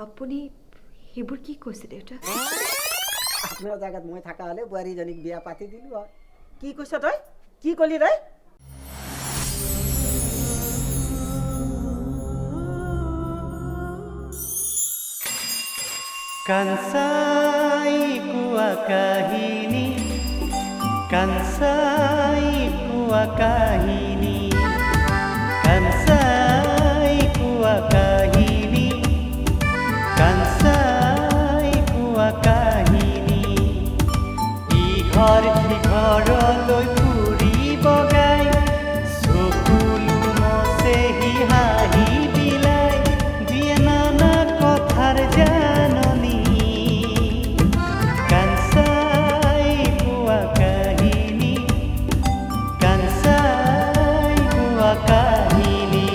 আপুনি সেইবোৰ কি কৈছে দেউতা? আপোনাৰ জেগাত মই থকা হ'লে বোৱাৰীজনীক বিয়া পাতি দিলোঁ হয়। কি কৈছ তই? কি ক'লি তই? কাঞ্চাই কোৱা কাহিনী, কাঞ্চাই কোৱা কাহিনী, কাঞ্চাই কোৱা কাহিনী, কাঞ্চাই কোৱা কাহিনী। ইঘৰ সিঘৰলৈ ফুৰিব গাই, চকুলো মচেহি হাঁহি বিলাই, দিয়ে নানা কথাৰ জাননী। কাঞ্চাই কোৱা কাহিনী, কাঞ্চাই কোৱা কাহিনী।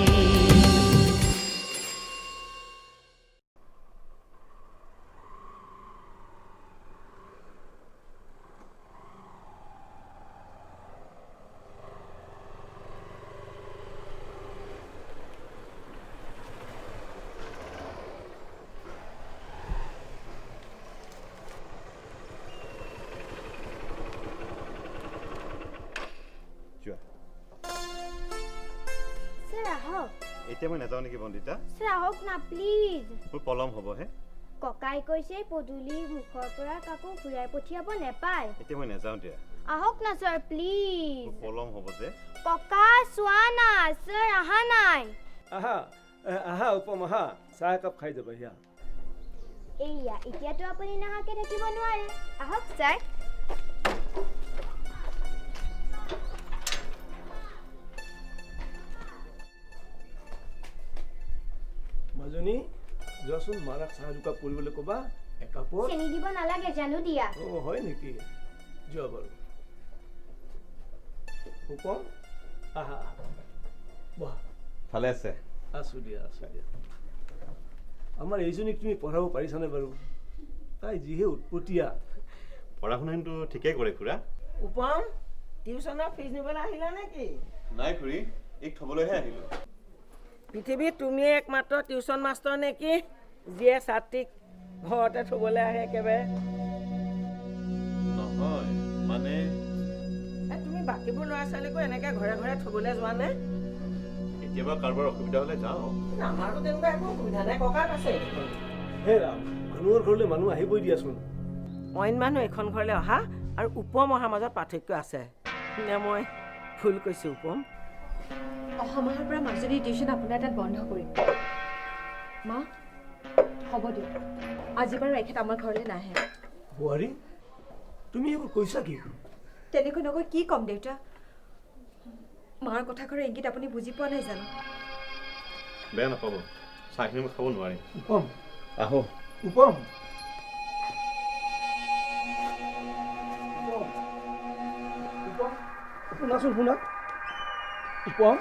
যোৱা স্যাৰ আহক। এতিয়া মই নাযাওঁ নেকি বন্দিতা? স্যাৰ আহক না প্লিজ। মোৰ পলম হ'বহে। ককাই কৈছে পদূলিৰ মুখৰ পৰা কাকো ঘূৰাই পঠিয়াব নেপায়। এতিয়া মই নাযাওঁ দিয়া। আহক না স্যাৰ প্লিজ। মোৰ পলম হ'ব যে। ককা চোৱা না স্যার আহা নাই। আহা আহা উপম আহা, চাহ একাপ খাই যাবা হিয়া। এইয়া এতিয়াতো আপুনি নাহাকে থাকিব নোৱাৰে। আহক স্যাৰ। মাজনী যোৱাচোন, মাৰাক চাহ দুকাপ কৰিবলৈ ক'বা। একাপত চেনি দিব নালাগে জানো দিয়া। অঁ হয় নেকি? যোৱা বাৰু। উপম আহা আহা, বহা। ভালে আছে? আছোঁ দিয়া আছোঁ দিয়া। আমাৰ এইজনীক তুমি পঢ়াব পাৰিছানে বাৰু? তাই যিহে উৎপতীয়া। পঢ়া শুনা কিন্তু ঠিকেই কৰে খুৰা। উপম, টিউচনৰ ফিজ নিবলৈ আহিলা নেকি? নাই খুৰী, এইক থ'বলৈহে আহিলোঁ। পৃথিৱীত তুমিয়ে একমাত্ৰ টিউচন মাষ্টৰ নেকি যিয়ে ছাত্ৰীক ঘৰতে থ'বলৈ আহে একেবাৰে? নহয় মানে তুমি বাকীবোৰ ল'ৰা ছোৱালীকো এনেকৈ ঘৰে ঘৰে থ'বলৈ যোৱা নে? কেতিয়াবা কাৰোবাৰ অসুবিধা হ'লে যাওঁ। আমাৰতো তেনেকুৱা একো অসুবিধা নাই, ককাক আছে। হে ৰাম, মানুহৰ ঘৰলৈ মানুহ আহিবই দিয়াচোন। অইন মানুহ এখন ঘৰলৈ অহা আৰু উপম অহাৰ মাজত পাৰ্থক্য আছে নে মই ভুল কৈছোঁ উপম? অহা মাহৰ পৰা মাজুলীৰ টিউচন আপোনাৰ তাত বন্ধ কৰিম। মা হ'ব দিয়ক, আজি বাৰু এখেত আমাৰ ঘৰলৈ নাহে। বোৱাৰী, তুমি এইবোৰ কৈছা কি? তেনেকৈ নকৈ কি ক'ম দেউতা? মাৰ কথাষাৰৰ ইংগিত আপুনি বুজি পোৱা নাই জানো? বেয়া নাপাব, চাহখিনি মই খাব নোৱাৰিম। উপম আহো। উপম উপম, শুনাচোন শুনা। উপম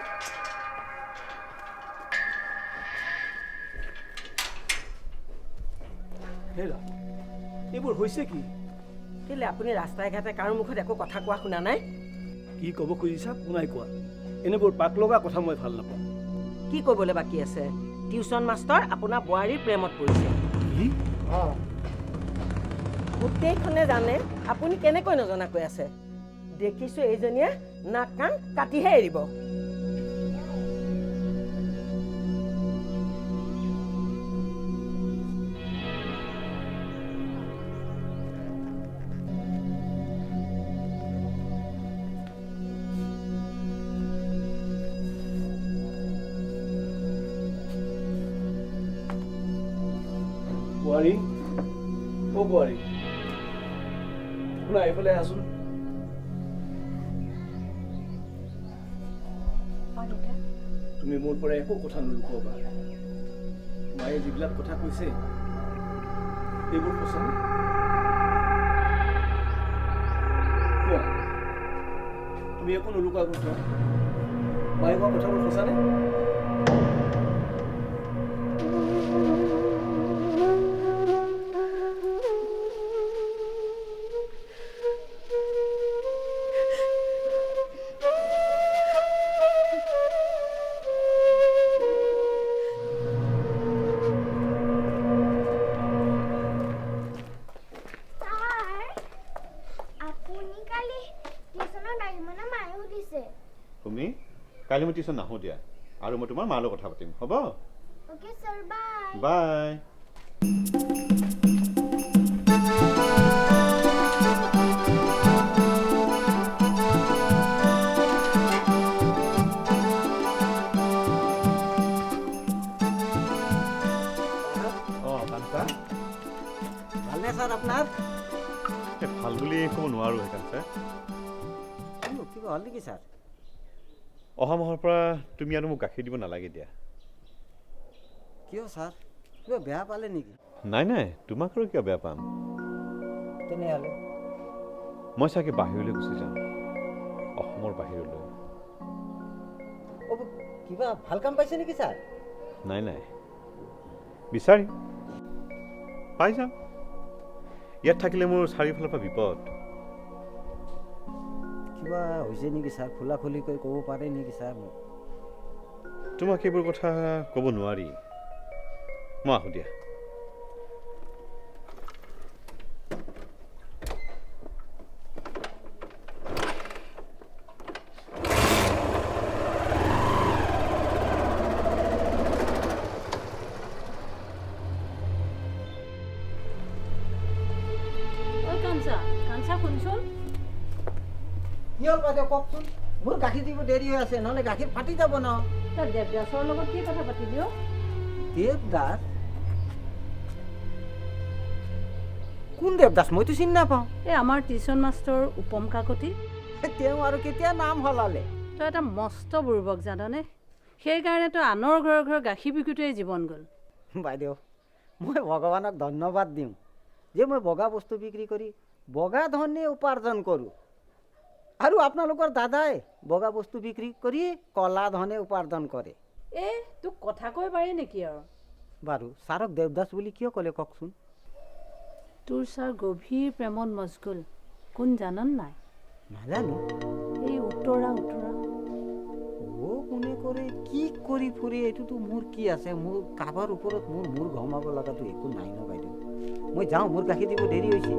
হেৰা, এইবোৰ হৈছে কি? কেলৈ আপুনি ৰাস্তাই ঘাটে কাৰো মুখত একো কথা কোৱা শুনা নাই? কি ক'ব খুজিছা শুনাই কোৱা। এনেবোৰ পাক লগা কথা মই ভাল নাপাওঁ। কি ক'বলৈ বাকী আছে? টিউচন মাষ্টৰ আপোনাৰ বোৱাৰীৰ প্ৰেমত পৰিছে। কি? গোটেইখনে জানে, আপুনি কেনেকৈ নজনাকৈ আছে? দেখিছোঁ এইজনীয়ে নাক কাণ কাটিহে এৰিব। বোৱাৰী, অ' বোৱাৰী, শুনা এইফালে আহাচোন। তুমি মোৰ পৰা একো কথা নুলুকাবা। মায়ে যিবিলাক কথা কৈছে এইবোৰ সঁচানে? কোৱা, তুমি একো নুলুকা কোৱা। মায়ে কোৱা কথাবোৰ সঁচানে? কাইলৈ মই টিউশ্যন নাহোঁ দিয়া আৰু মই তোমাৰ মাৰ লগত কথা পাতিম হ'ব ওকে স্যাৰ বাই বাই ভালনে ছাৰ আপোনাৰ ভাল বুলি ক'ব নোৱাৰোঁ সেইকাৰণে ছাৰ কিবা হ'ল নেকি ছাৰ অহা মাহৰ পৰা তুমি আৰু মোক গাখীৰ দিব নালাগে দিয়া কিয় ছাৰ কিবা বেয়া পালে নেকি নাই নাই তোমাক আৰু কিয় বেয়া পাম তেনেহ'লে মই চাগে বাহিৰলৈ গুচি যাম অসমৰ বাহিৰলৈ কিবা ভাল কাম পাইছে নেকি ছাৰ নাই নাই বিচাৰি পাই যাম ইয়াত থাকিলে মোৰ চাৰিওফালৰ পৰা বিপদ কিবা হৈছে নেকি ছাৰ খোলা খুলিকৈ ক'ব পাৰে নেকি ছাৰ মোক তোমাক এইবোৰ কথা ক'ব নোৱাৰি মই আহোঁ দিয়া কি হ'ল বাইদেউ কওকচোন মোৰ গাখীৰ দিব দেৰি হৈ আছে নহ'লে গাখীৰ ফাটি যাব ন দেৱদাসৰ লগত কি কথা পাতিলি অ' দেৱদাস কোন দেৱদাস মইতো চিনি নাপাওঁ এই আমাৰ টিউশ্যন মাষ্টৰ উপম কাকতি তেওঁ আৰু কেতিয়া নাম সলালে তই এটা মস্ত বুৰ্বক জাননে সেইকাৰণে তই আনৰ ঘৰৰ গাখীৰ বিকুটোৱেই জীৱন গ'ল বাইদেউ মই ভগৱানক ধন্যবাদ দিওঁ যে মই বগা বস্তু বিক্ৰী কৰি বগা ধৰণে উপাৰ্জন কৰোঁ আৰু আপোনালোকৰ দাদাই বগা বস্তু বিক্ৰী কৰি কলা ধৰণে উপাৰ্জন কৰে এই তোক কথা কৈ পাৰি নেকি আৰু বাৰু ছাৰক দেৱদাস বুলি কিয় ক'লে কওকচোন তোৰ ছাৰ গভীৰ প্ৰেমত মচগুল কোন জানন নাই নাজানো এই উত্তৰা কোনে কৰে কি কৰি ফুৰে এইটোতো মোৰ কি আছে মোৰ কাবাৰ ওপৰত মোৰ ঘমাব লগাটো একো নাই ন বাইদেউ মই যাওঁ মোৰ গাখীৰ দিব দেৰি হৈছে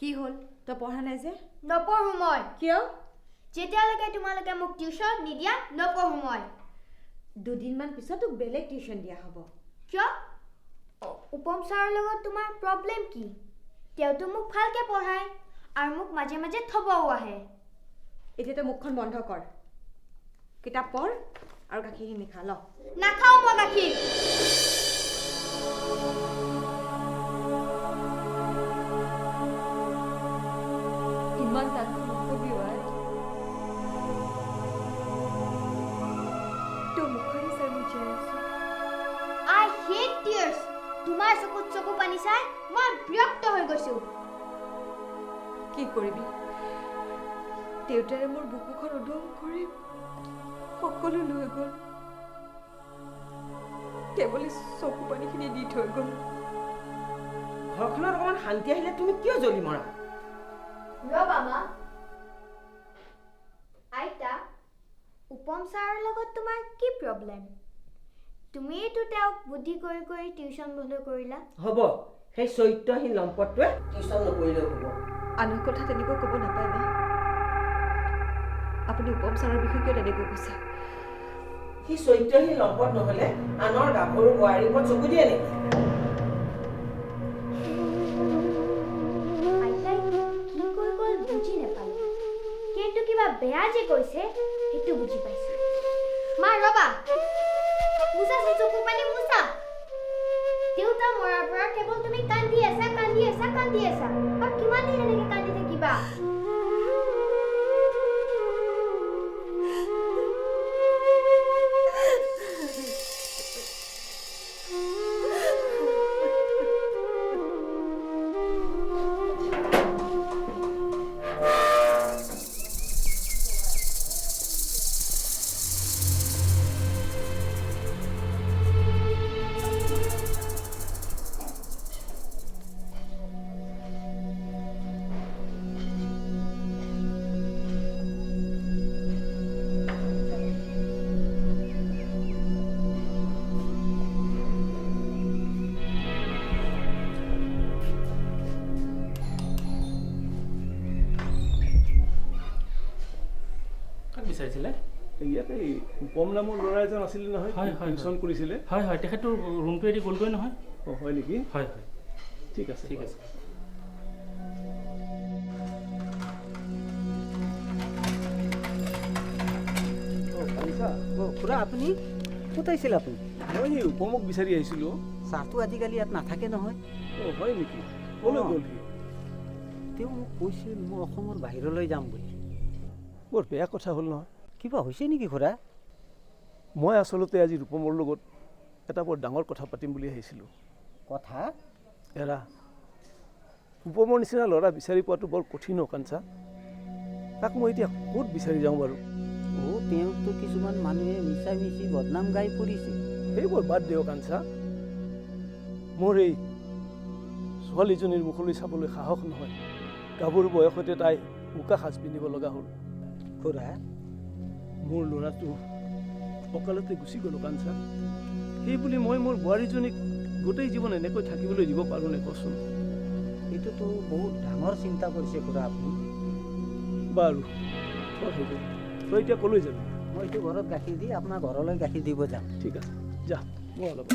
কি হ'ল তই পঢ়া নাই যে নপঢ়ো মই কিয় যেতিয়ালৈকে তোমালোকে মোক টিউশ্যন নিদিয়া নপঢ়ো মই দুদিনমান পিছত তোক বেলেগ টিউশ্যন দিয়া হ'ব কিয় উপম ছাৰৰ লগত তোমাৰ প্ৰব্লেম কি তেওঁতো মোক ভালকৈ পঢ়ায় আৰু মোক মাজে মাজে থবও আহে এতিয়া তই মুখখন বন্ধ কৰ কিতাপ পঢ় আৰু গাখীৰখিনি খা ল নাখাওঁ মই গাখীৰ ইমান টানটো নকবি আই তোৰ মুখৰে চাই মই জীয়াই আছো আই হেট টিয়াৰ্ছ তোমাৰ চকুত চকু পানী চাই মই বিৰক্ত হৈ গৈছোঁ কি কৰিবি দেউতাৰে মোৰ বুকুখন উদং কৰি সকলো লৈ গ'ল কেৱল চকু পানীখিনি দি থৈ গ'ল ঘৰখনত অকণমান শান্তি আহিলে তুমি কিয় জ্বলি মৰা ৰবা মা আইতা উপম ছাৰৰ লগত তোমাৰ কি প্ৰব্লেম তুমিয়েতো তেওঁক বুদ্ধি কৰি কৰি টিউশ্যন বন্ধ কৰিলা হ'ব সেই চৰিত্ৰহীন লম্পটটোৱে টিউশ্যন নকৰিলেও হ'ব আনৰ কথা তেনেকৈ ক'ব নাপায় না আপুনি উপম ছাৰৰ বিষয়ে কিয় তেনেকৈ কৈছে সি চৰিত্ৰহীন লম্পট নহ'লে আনৰ গাভৰু বোৱাৰীৰ ওপৰত চকু দিয়ে নেকি আইতাই কি কৈ গ'ল বুজি নাপালো কিন্তু কিবা বেয়া যে কৈছে সেইটো বুজি পাইছো মা ৰবা মুচাচোন চকু পানী মুচা দেউতা মৰাৰ পৰা কেৱল তুমি কান্দি আছা আৰু কিমান দিন এনেকে কান্দি থাকিবা বিচাৰিছিলে? ইয়াতে উপম নামৰ ল'ৰা এজন আছিলে নহয়, হয় হয় টিউশ্যন কৰিছিলে। হয় হয়, তেখেতৰ ৰুমটো এদি গ'লগৈ নহয়। অঁ হয় নেকি? হয় হয়, ঠিক আছে ঠিক আছে। খুৰা আপুনি ক'ত আহিছিল আপুনি? মই সেই উপমক বিচাৰি আহিছিলোঁ। চাহটো আজিকালি ইয়াত নাথাকে নহয়। অঁ হয় নেকি? ক'লৈ গ'ল সি? তেওঁ মোক কৈছিল মই অসমৰ বাহিৰলৈ যাম বুলি। বৰ বেয়া কথা হ'ল নহয়। কিবা হৈছে নেকি খুৰা? মই আচলতে আজি ৰূপমৰ লগত এটা বৰ ডাঙৰ কথা পাতিম বুলি আহিছিলোঁ। কথা? এৰা, ৰূপমৰ নিচিনা ল'ৰা বিচাৰি পোৱাটো বৰ কঠিন কাঞ্চা। তাক মই এতিয়া ক'ত বিচাৰি যাওঁ বাৰু? তেওঁকতো কিছুমান মানুহে মিছা মিছি বদনাম গাই ফুৰিছে। সেইবোৰ বাদ দিয়ক কাঞ্চা। মোৰ এই ছোৱালীজনীৰ মুখলৈ চাবলৈ সাহস নহয়। গাভৰু বয়সতে তাই উকা সাজ পিন্ধিব লগা হ'ল। খুৰা, মোৰ ল'ৰাটো অকালতে গুচি গ'লো কাঞ্চা। সেই বুলি মই মোৰ বোৱাৰীজনীক গোটেই জীৱন এনেকৈ থাকিবলৈ দিব পাৰোঁনে কচোন? এইটোতো বহুত ডাঙৰ চিন্তা কৰিছে খুৰা আপুনি। বাৰু তই এতিয়া ক'লৈ যাবি? মই এইটো ঘৰত গাখীৰ দি আপোনাৰ ঘৰলৈ গাখীৰ দিব যাম। ঠিক আছে, যা। মই অলপ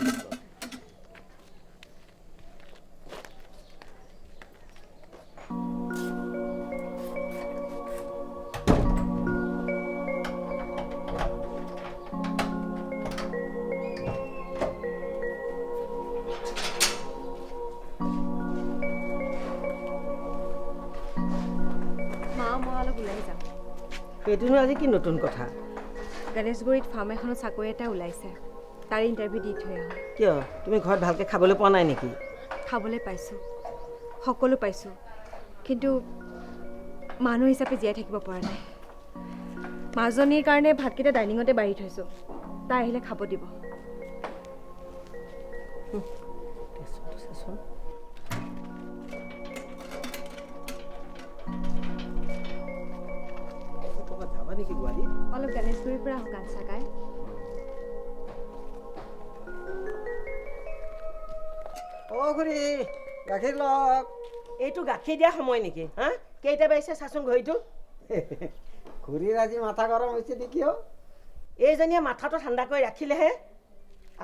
মা মই অলপ ওলাই যাম। সেইটোনো আজি কি নতুন কথা? গণেশগুৰিত ফাৰ্ম এখনত চাকৰি এটা ওলাইছে, তাৰ ইণ্টাৰভিউ দি থৈ আহোঁ। কিয় তুমি ঘৰত ভালকৈ খাবলৈ পোৱা নাই নেকি? খাবলৈ পাইছোঁ, সকলো পাইছোঁ, কিন্তু মানুহ হিচাপে জীয়াই থাকিব পৰা নাই। মাজনীৰ কাৰণে ভাতকেইটা ডাইনিঙতে বাঢ়ি থৈছোঁ, তাই আহিলে খাব দিব। যাবা নেকি বোৱাৰী? অলপ গণেশগুৰিৰ পৰা আহোঁ কাঞ্চা গাই। খুৰী গাখীৰ লওক। এইটো গাখীৰ দিয়া সময় নেকি? হা, কেইটা বাজিছে চাচোন ঘড়ীটো। খুৰীৰ আজি মাথা গৰম হৈছে নেকি? এইজনীয়ে মাথাটো ঠাণ্ডা কৰি ৰাখিলেহে।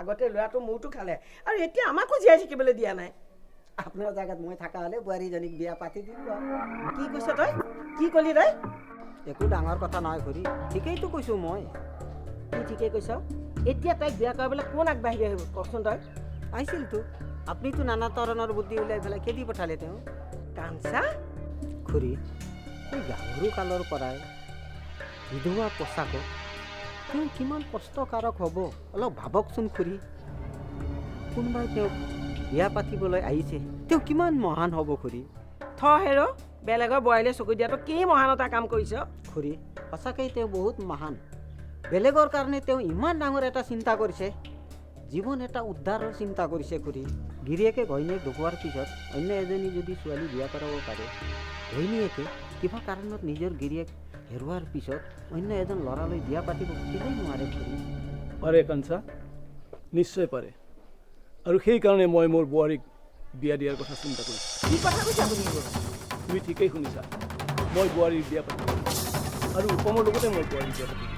আগতে ল'ৰাটো মূৰটো খালে আৰু এতিয়া আমাকো জীয়াই থাকিবলৈ দিয়া নাই। আপোনাৰ জেগাত মই থকা হ'লে বোৱাৰীজনীক বিয়া পাতি দিলোঁ। কি কৈছ তই? কি ক'লি তই? একো ডাঙৰ কথা নহয় খুৰী, ঠিকেইতো কৈছোঁ মই। কি ঠিকেই কৈছ? এতিয়া তাইক বিয়া কৰিবলৈ কোন আগবাঢ়ি আহিব কচোন তই? আহিছিলতো, আপুনিতো নানা ধৰণৰ বুদ্ধি উলিয়াই পেলাই খেদি পঠালে তেওঁ। কাঞ্চা, খুৰী এই গাভৰু কালৰ পৰাই বিধৱা পোচাকত তেওঁ কিমান কষ্টকাৰক হ'ব অলপ ভাবকচোন খুৰী। কোনোবাই তেওঁক বিয়া পাতিবলৈ আহিছে, তেওঁ কিমান মহান হ'ব খুৰী। হেৰ' বেলেগৰ বোৱাৰীলৈ চকু দিয়াটো কি মহানতা কাম কৰিছ? খুৰী সঁচাকৈ তেওঁ বহুত মহান। বেলেগৰ কাৰণে তেওঁ ইমান ডাঙৰ এটা চিন্তা কৰিছে, জীৱন এটা উদ্ধাৰৰ চিন্তা কৰিছে খুৰী। গিৰিয়েকে ঘৈণীয়েক ঢুকোৱাৰ পিছত অন্য এজনী যদি ছোৱালী বিয়া কৰাব পাৰে, ঘৈণীয়েকে কিবা কাৰণত নিজৰ গিৰিয়েক হেৰুৱাৰ পিছত অন্য এজন ল'ৰালৈ বিয়া পাতিব কেলে নোৱাৰে খুৰী? পাৰে কাঞ্চা, নিশ্চয় পাৰে। আৰু সেইকাৰণে মই মোৰ বোৱাৰীক বিয়া দিয়াৰ কথা চিন্তা কৰিছোঁ। কি কথা কৈছা তুমি? তুমি ঠিকেই শুনিছা, মই বোৱাৰীৰ বিয়া পাতিম আৰু উপমৰ লগতে মই বোৱাৰীৰ বিয়া পাতিম।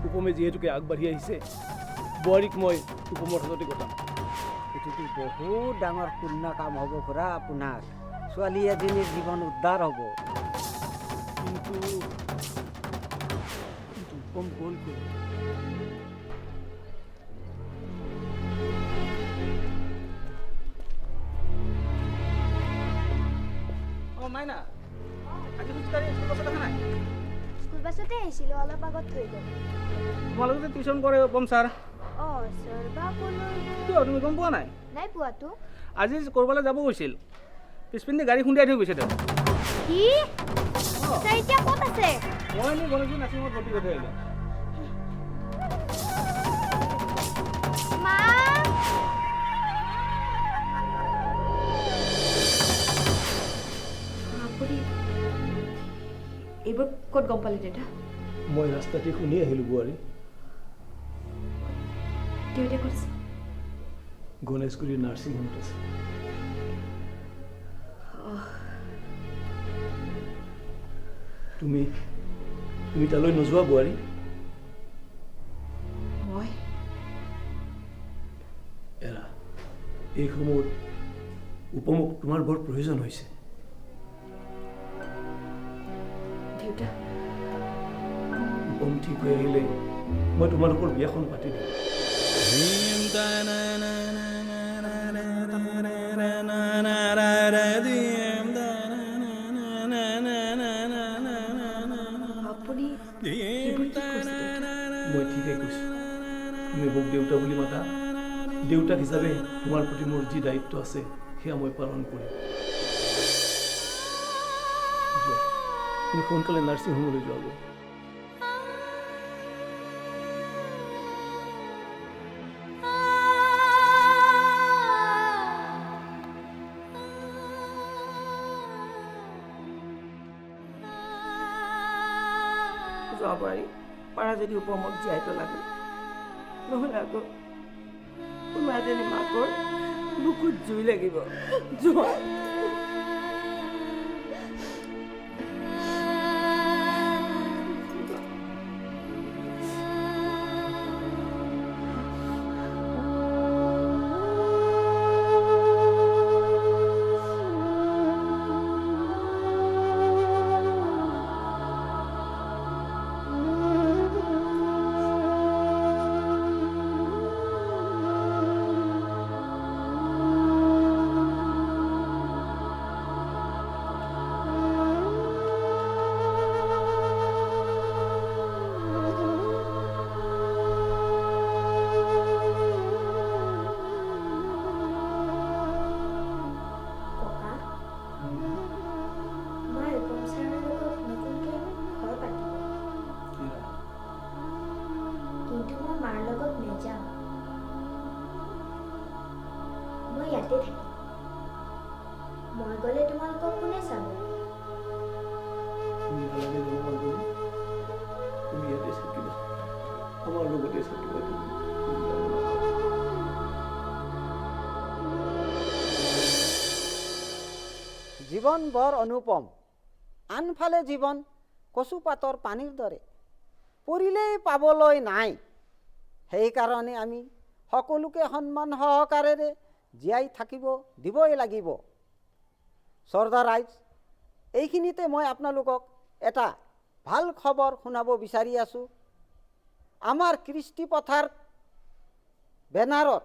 উপমে যিহেতুকে আগবাঢ়ি আহিছে, বোৱাৰীক মই উপমৰ হাততে গতাম। এইটোতো বহুত ডাঙৰ পুণ্য কাম হ'ব খুৰা আপোনাৰ। ছোৱালী এজনীৰ জীৱন উদ্ধাৰ হ'ব। কিন্তু উপম গ'ল ক'ত? মাইনা, আজি খোজকাঢ়ি স্কুল বাছত অহা নাই? স্কুল বাছতে আহিছিলোঁ, অলপ আগত থৈ গ'ল। তোমালোকে টিউশ্যন কৰে উপম ছাৰ? অঁ ছাৰ বা ক'লৈ কিয় তুমি গম পোৱা নাই? নাই পোৱাতো। আজি ক'ৰবালৈ যাব গৈছিল, পিছপিনে গাড়ী খুন্দিয়াই থৈ গৈছে তেওঁ। কি? ছাৰ এতিয়া ক'ত আছে? মই এনেই গণেশগুৰি নাৰ্ছিঙত ভৰ্তি কৰি থৈ আহিলোঁ। মা! আপুনি এইবোৰ ক'ত গম পালে দেউতা? মই ৰাস্তাতে শুনি আহিলোঁ বোৱাৰী। দেউতাই ক'ত আছে? গণেশগুৰিৰ নাৰ্ছিং হোমত আছে। তুমি তুমি তালৈ নোযোৱা বোৱাৰী? মই এৰা, এই সময়ত উপমক তোমাৰ বৰ প্ৰয়োজন হৈছে। দেউতা, উপম ঠিক হৈ আহিলে মই তোমালোকৰ বিয়াখন পাতি দিম। আপুনি এইবোৰ কি কৈছে দেউতা? মই ঠিকেই কৈছোঁ। তুমি মোক দেউতা বুলি মাতা। দেউতাক হিচাপে তোমাৰ প্ৰতি মোৰ যি দায়িত্ব আছে সেয়া মই পালন কৰিম। যোৱা, তুমি সোনকালে নাৰ্ছিং হোমলৈ যোৱাগৈ। যোৱা বোৱাৰী, পাৰা যদি উপমক জীয়াই পেলাগৈ, নহ'লে আকৌ কোনোবা এজনী মাকৰ বুকুত জুই লাগিব। যোৱা। ইয়াতে থাকিম। মই গ'লে তোমালোকক কোনে চাব? তুমি নালাগে যাব মাজনী, তুমি ইয়াতে থাকিবা, আমাৰ লগতে থাকিবা তুমি। জীৱন বৰ অনুপম, আনফালে জীৱন কচুপাতৰ পানীৰ দৰে, পৰিলেই পাবলৈ নাই। সেইকাৰণে আমি সকলোকে সন্মান সহকাৰেৰে জীয়াই থাকিব দিবই লাগিব। চৰ্দাৰ ৰাইজ, এইখিনিতে মই আপোনালোকক এটা ভাল খবৰ শুনাব বিচাৰি আছোঁ। আমাৰ কৃষ্টি পথাৰ বেনাৰত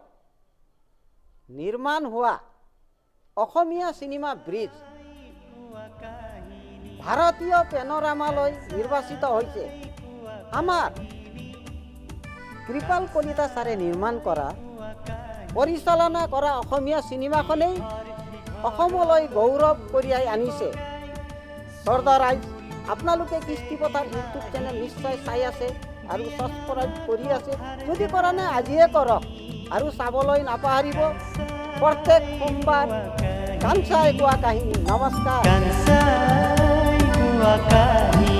নিৰ্মাণ হোৱা অসমীয়া চিনেমা ব্ৰিজ ভাৰতীয় পেনোৰামালৈ নিৰ্বাচিত হৈছে। আমাৰ কৃপাল কলিতা ছাৰে নিৰ্মাণ কৰা পৰিচালনা কৰা অসমীয়া চিনেমাখনেই অসমলৈ গৌৰৱ কঢ়িয়াই আনিছে। চৰ্দাৰ ৰাইজ, আপোনালোকে কৃষ্টি পথাৰ ইউটিউব চেনেল নিশ্চয় চাই আছে আৰু ছাবস্ক্ৰাইব কৰি আছে। যদি কৰা নাই আজিয়ে কৰক আৰু চাবলৈ নাপাহৰিব। প্ৰত্যেক সোমবাৰ কাঞ্চাই কোৱা কাহিনী। নমস্কাৰ। কাঞ্চাই কোৱা কাহিনী।